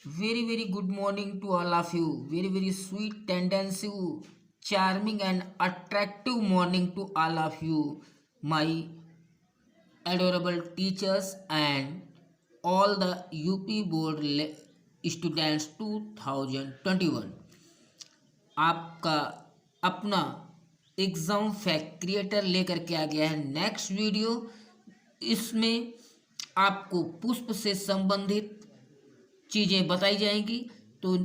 Very good morning to all of you. Very sweet, tendency, charming and attractive morning to all of you, my adorable teachers and all the UP board students 2021. आपका अपना exam fact creator लेकर के आ गया है next video. इसमें आपको पुष्प से संबंधित चीज़ें बताई जाएंगी, तो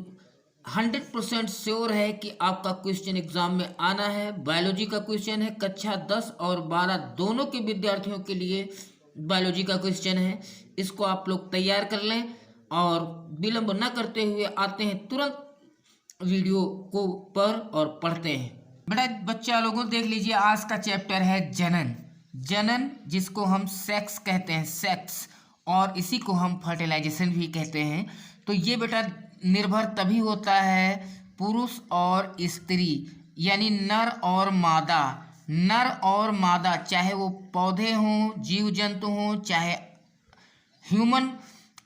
100% श्योर है कि आपका क्वेश्चन एग्जाम में आना है। बायोलॉजी का क्वेश्चन है, कक्षा 10 और 12 दोनों के विद्यार्थियों के लिए बायोलॉजी का क्वेश्चन है। इसको आप लोग तैयार कर लें और विलंब न करते हुए आते हैं तुरंत वीडियो को पर और पढ़ते हैं। बेटा बच्चा लोगों देख लीजिए, आज का चैप्टर है जनन। जनन जिसको हम सेक्स कहते हैं, सेक्स, और इसी को हम फर्टिलाइजेशन भी कहते हैं। तो ये बेटा निर्भर तभी होता है पुरुष और स्त्री, यानी नर और मादा। नर और मादा चाहे वो पौधे हों, जीव जंतु हों, चाहे ह्यूमन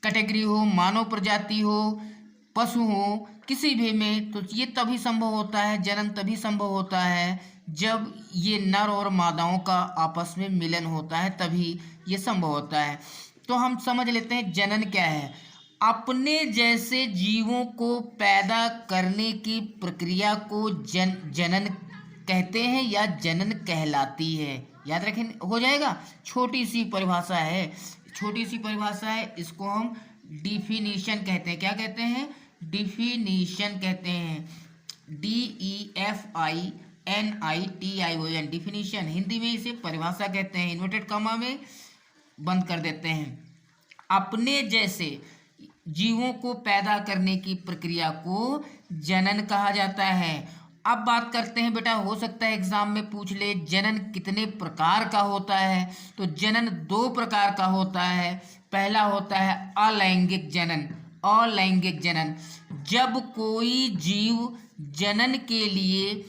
कैटेगरी हो, मानव प्रजाति हो, पशु हो, किसी भी में, तो ये तभी संभव होता है, जनन तभी संभव होता है जब ये नर और मादाओं का आपस में मिलन होता है, तभी ये संभव होता है। तो हम समझ लेते हैं जनन क्या है। अपने जैसे जीवों को पैदा करने की प्रक्रिया को जनन कहते हैं या जनन कहलाती है। याद रखें, हो जाएगा। छोटी सी परिभाषा है, इसको हम डिफिनीशन कहते हैं। क्या कहते हैं? डिफिनीशन कहते हैं। DEFINITION, definition. हिंदी में इसे परिभाषा कहते हैं। इन्वर्टेड कॉमा में बंद कर देते हैं। अपने जैसे जीवों को पैदा करने की प्रक्रिया को जनन कहा जाता है। अब बात करते हैं बेटा, हो सकता है एग्जाम में पूछ ले जनन कितने प्रकार का होता है। तो जनन 2 प्रकार का होता है। पहला होता है अलैंगिक जनन। अलैंगिक जनन, जब कोई जीव जनन के लिए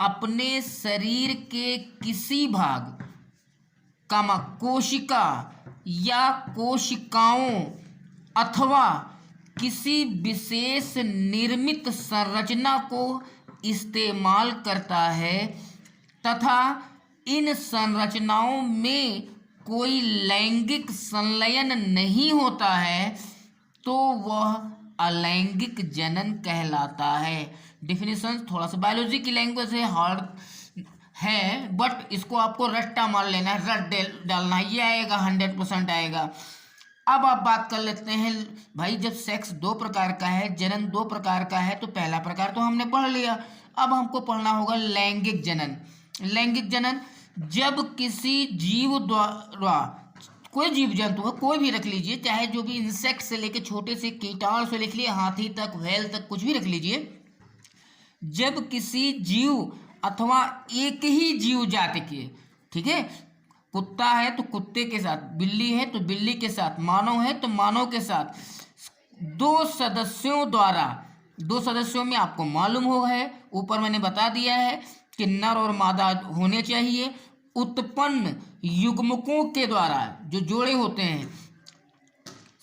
अपने शरीर के किसी भाग कोशिका या कोशिकाओं अथवा किसी विशेष निर्मित संरचना को इस्तेमाल करता है तथा इन संरचनाओं में कोई लैंगिक संलयन नहीं होता है, तो वह अलैंगिक जनन कहलाता है। डिफिनेशन थोड़ा सा बायोलॉजी की लैंग्वेज है, हार्ड है, बट इसको आपको रट्टा मार लेना है, रट डालना है, ये आएगा 100% आएगा। अब आप बात कर लेते हैं भाई, जब सेक्स 2 प्रकार का है, जनन 2 प्रकार का है, तो पहला प्रकार तो हमने पढ़ लिया। अब हमको पढ़ना होगा लैंगिक जनन। लैंगिक जनन, जब किसी जीव द्वारा, कोई जीव जंतु है, कोई भी रख लीजिए, चाहे जो भी इंसेक्ट से लेके छोटे से कीटाणु से लिख लिए हाथी तक, व्हेल तक, कुछ भी रख लीजिए, जब किसी जीव अथवा एक ही जीव जाति के, ठीक है, कुत्ता है तो कुत्ते के साथ, बिल्ली है तो बिल्ली के साथ, मानव है तो मानव के साथ, 2 सदस्यों द्वारा, 2 सदस्यों में आपको मालूम हो है, ऊपर मैंने बता दिया है कि नर और मादा होने चाहिए, उत्पन्न युग्मकों के द्वारा, जो जोड़े होते हैं,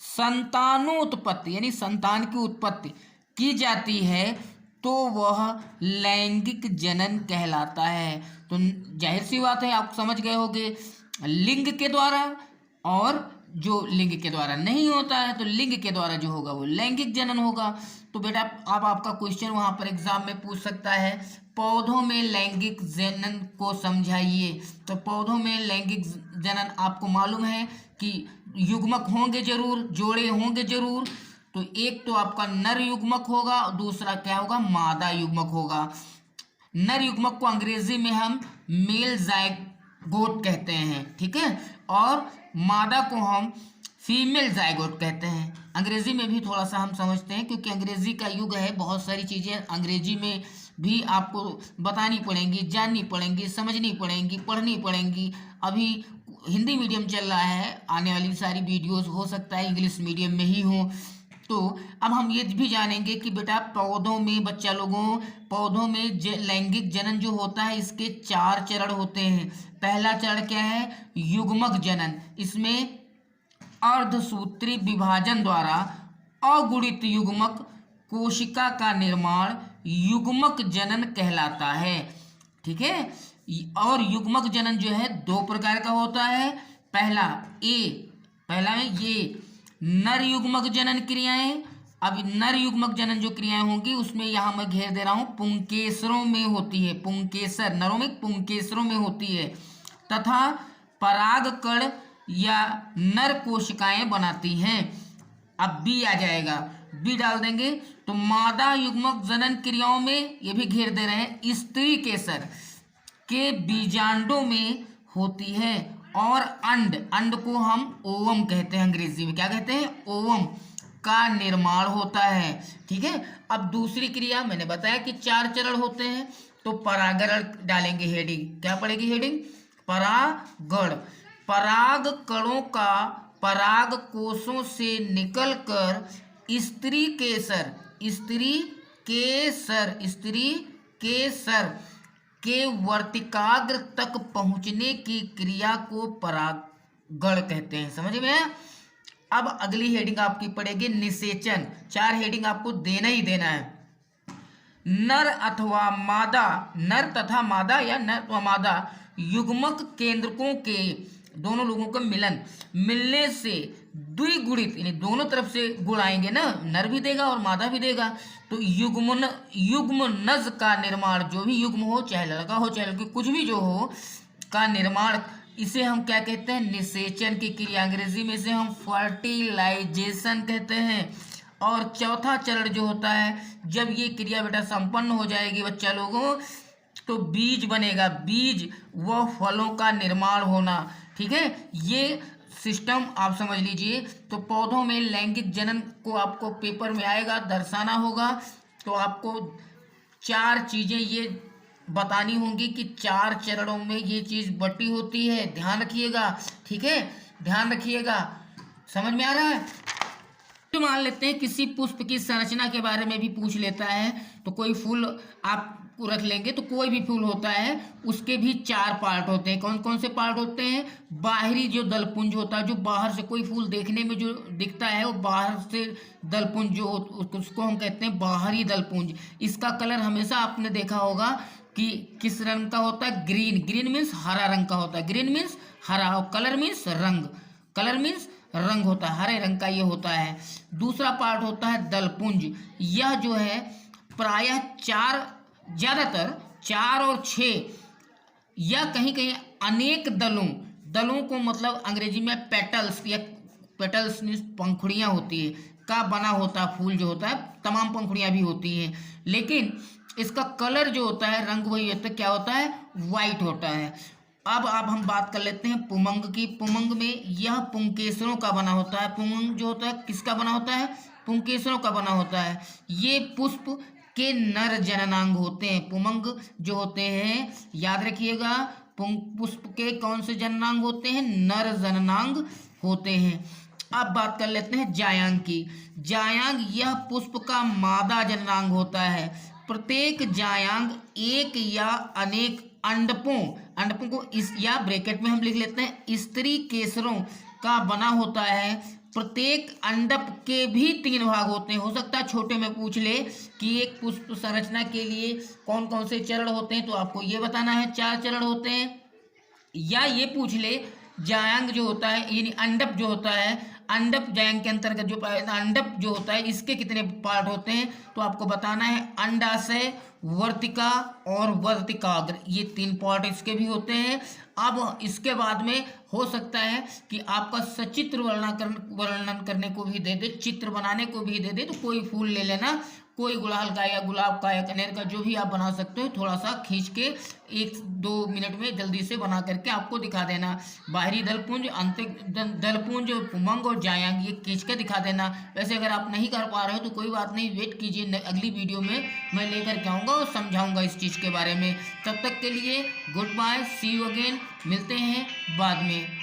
संतानोत्पत्ति यानी संतान की उत्पत्ति की जाती है, तो वह लैंगिक जनन कहलाता है। तो जाहिर सी बात है, आप समझ गए होंगे, लिंग के द्वारा, और जो लिंग के द्वारा नहीं होता है, तो लिंग के द्वारा जो होगा वो लैंगिक जनन होगा। तो बेटा अब आपका क्वेश्चन वहां पर एग्जाम में पूछ सकता है, पौधों में लैंगिक जनन को समझाइए। तो पौधों में लैंगिक जनन आपको मालूम है कि युग्मक होंगे जरूर, जोड़े होंगे जरूर। तो एक तो आपका नर युग्मक होगा और दूसरा क्या होगा, मादा युग्मक होगा। नर युग्मक को अंग्रेजी में हम मेल जायगोट कहते हैं, ठीक है, और मादा को हम फीमेल जायगोट कहते हैं। अंग्रेजी में भी थोड़ा सा हम समझते हैं, क्योंकि अंग्रेजी का युग है, बहुत सारी चीज़ें अंग्रेजी में भी आपको बतानी पड़ेंगी, जाननी पड़ेंगी, समझनी पड़ेंगी, पढ़नी पड़ेंगी। अभी हिंदी मीडियम चल रहा है, आने वाली सारी वीडियोस हो सकता है इंग्लिश मीडियम में ही हो। तो अब हम ये भी जानेंगे कि बेटा पौधों में, बच्चा लोगों, पौधों में लैंगिक जनन जो होता है, इसके 4 चरण होते हैं। पहला चरण क्या है, युग्मक जनन। इसमें अर्धसूत्री विभाजन द्वारा अगुणित युग्मक कोशिका का निर्माण युग्मक जनन कहलाता है। ठीक है, और युग्मक जनन जो है दो प्रकार का होता है। पहला में ये नर युग्मक जनन क्रियाएं। अब नर युग्मक जनन जो क्रियाएं होंगी उसमें यहाँ मैं घेर दे रहा हूं, पुंकेसरों में होती है। पुंकेसर नरों में पुंकेसरों में होती है तथा परागकण या नर कोशिकाएं बनाती हैं। अब बी आ जाएगा, बी डाल देंगे तो मादा युग्मक जनन क्रियाओं में ये भी घेर दे रहे हैं, स्त्री केसर के बीजांडों में होती है और अंड को हम ओवम कहते हैं, अंग्रेजी में क्या कहते हैं, ओवम का निर्माण होता है। ठीक है, अब दूसरी क्रिया मैंने बताया कि 4 चरण होते हैं, तो परागण डालेंगे हेडिंग, क्या पड़ेगी हेडिंग, परागण। पराग कणों का पराग कोशों से निकलकर स्त्री केसर के वर्तिकाग्र तक पहुंचने की क्रिया को परागण कहते हैं। समझ में आया? अब अगली हेडिंग आपकी पड़ेगी निषेचन। 4 हेडिंग आपको देना ही देना है। नर अथवा मादा, नर तथा मादा या नर अथवा मादा युग्मक केंद्रकों के दोनों लोगों का मिलने से द्विगुणित, यानी दोनों तरफ से गुण आएंगे ना, नर भी देगा और मादा भी देगा, तो युग्मनज का निर्माण, जो भी युग्म हो, चाहे लड़का हो चाहे लड़की, कुछ भी जो हो, का निर्माण, इसे हम क्या कहते हैं, निषेचन की क्रिया। अंग्रेजी में इसे हम फर्टिलाइजेशन कहते हैं। और चौथा चरण जो होता है, जब ये क्रिया बेटा संपन्न हो जाएगी बच्चा लोगों, तो बीज बनेगा। बीज व फलों का निर्माण होना। ठीक है, ये सिस्टम आप समझ लीजिए। तो पौधों में लैंगिक जनन को आपको पेपर में आएगा, दर्शाना होगा, तो आपको 4 चीजें ये बतानी होंगी कि 4 चरणों में ये चीज बटी होती है। ध्यान रखिएगा, ठीक है, ध्यान रखिएगा। समझ में आ रहा है? तो मान लेते हैं किसी पुष्प की संरचना के बारे में भी पूछ लेता है, तो कोई फूल आप रख लेंगे, तो कोई भी फूल होता है उसके भी 4 पार्ट होते हैं। कौन कौन से पार्ट होते हैं? बाहरी जो दलपुंज होता है, जो बाहर से कोई फूल देखने में जो दिखता है, वो बाहर से दलपुंज जो उसको हम कहते हैं बाहरी दलपुंज। इसका कलर हमेशा आपने देखा होगा कि किस रंग का होता है, ग्रीन मीन्स हरा रंग का होता है, ग्रीन मीन्स हरा, और कलर मीन्स रंग, कलर मीन्स रंग होता है, हरे रंग का ये होता है। दूसरा पार्ट होता है दलपुंज। यह जो है प्रायः ज्यादातर 4 और 6 या कहीं कहीं अनेक दलों को, मतलब अंग्रेजी में पेटल्स मीन्स पंखुड़ियां होती है, का बना होता है। फूल जो होता है तमाम पंखुड़ियां भी होती हैं, लेकिन इसका कलर जो होता है, रंग वही होता है, क्या होता है, वाइट होता है। अब हम बात कर लेते हैं पुमंग की। पुमंग में यह पुंकेसरों का बना होता है। पुमंग जो होता है किसका बना होता है, पुंकेसरों का बना होता है। ये पुष्प के नर जननांग होते हैं। पुमंग जो होते हैं, याद रखिएगा, पुष्प के कौन से जननांग होते हैं, नर जननांग होते हैं। अब बात कर लेते हैं जायांग की। जायांग यह पुष्प का मादा जननांग होता है। प्रत्येक जायांग एक या अनेक अंडकों को इस या ब्रैकेट में हम लिख लेते हैं स्त्री केसरों का बना होता है। प्रत्येक अंडक के भी 3 भाग होते हैं। हो सकता है छोटे में पूछ ले कि एक पुष्प संरचना के लिए कौन कौन से चरण होते हैं, तो आपको ये बताना है 4 चरण होते हैं। या ये पूछ ले जायांग जो होता है, यानी अंडक जो होता है, अंडक जायांग के अंतर्गत जो अंडक जो होता है, इसके कितने पार्ट होते हैं, तो आपको बताना है अंडाशय, वर्तिका और वर्तिकाग्र, ये 3 पार्ट इसके भी होते हैं। अब इसके बाद में हो सकता है कि आपका सचित्र वर्णन करने को भी दे दे, चित्र बनाने को भी दे दे, तो कोई फूल ले लेना, कोई गुड़हल का या गुलाब का या कनेर का, जो भी आप बना सकते हो, थोड़ा सा खींच के 1-2 मिनट में जल्दी से बना करके आपको दिखा देना। बाहरी दलपुंज, आंतरिक दलपुंज, पुमंग और जायांग, ये खींच के दिखा देना। वैसे अगर आप नहीं कर पा रहे हो तो कोई बात नहीं, वेट कीजिए, अगली वीडियो में मैं लेकर के आऊँगा और समझाऊँगा इस चीज़ के बारे में। तब तक के लिए goodbye, see you again, मिलते हैं बाद में।